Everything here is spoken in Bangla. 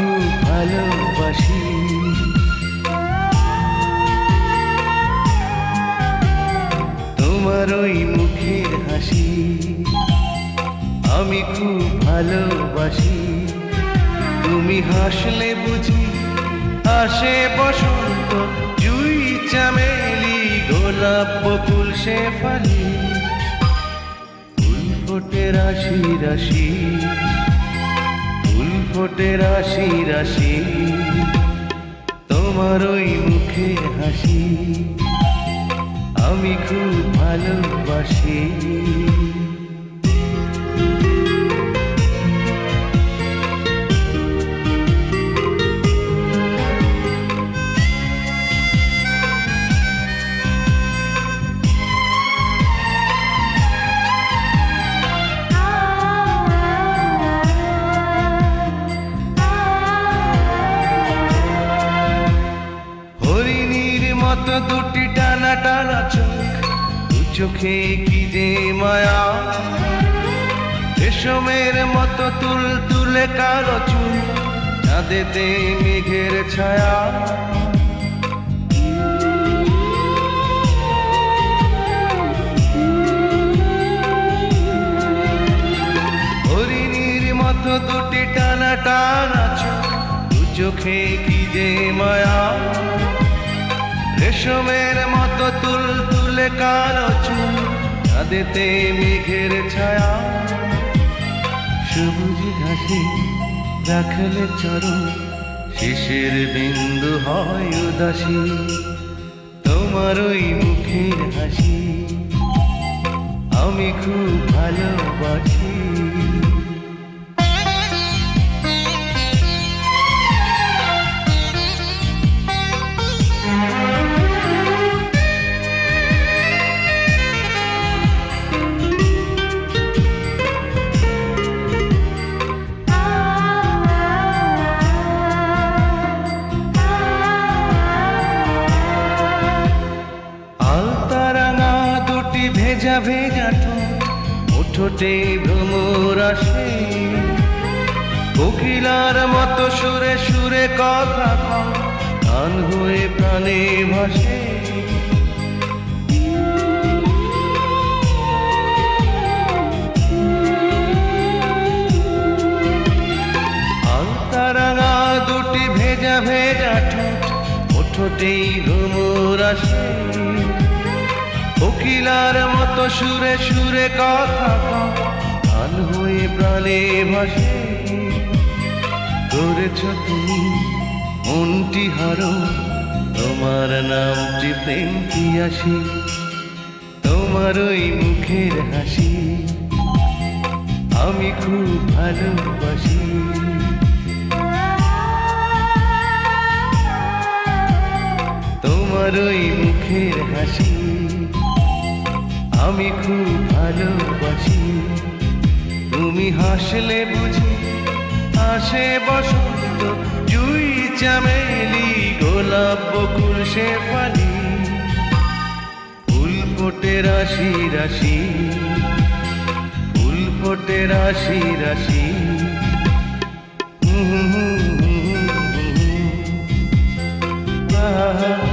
খুব ভালোবাসি। তোমার ওই মুখের হাসি আমি খুব ভালোবাসি। তুমি হাসলে বুঝি আসে বসন্ত, জুই চামেলি গোলাপ বকুল শেফালি, ফুল ফোটে রাশি রাশি, ফুল ফোটে রাশি রাশি। তোমার ওই মুখের হাসি আমি খুব ভালোবাসি। মতো দুটি টানা টানা চোখ, দু চোখে কি যে মায়া, রেশমের মতো তুল তুলে কালো চুল, চাঁদেতে মেঘের ছায়া। হরিণীর মতো দুটি টানা টানা চোখ, দু চোখে কি যে মায়া, রেশমের মতো তুল তুলে কালো চুল, চাঁদেতে মেঘের ছায়া। সবুজ ঘাসে রাখলে চরণ, শিশির বিন্দু হয় উদাসী। তোমার ওই মুখের হাসি আমি খুব ভালোবাসি। ভেজা ভেজা ঠোঁটে ভ্রমর আসে, কোকিলার মতো সুরে সুরে কথা কয়, গান হয়ে প্রাণে ভাসে। আলতারাঙা দুটি ভেজা ভেজা ঠোঁটে ভ্রমর আসে, কোকিলার মতো সুরে সুরে কথা কয়, গান হয়ে প্রাণে ভাসে। করেছ তুমি মনটি হারো, তোমার নামটি প্রেম পিয়াসী। তোমার ওই মুখের হাসি আমি খুব ভালোবাসি। তোমার ওই মুখের হাসি আমি খুব ভালোবাসি। তুমি হাসলে বুঝি আসে বসন্ত, জুই চামেলি গোলাপ বকুল শেফালি, ফুল ফোটে রাশি রাশি, ফুল ফোটে রাশি রাশি। ah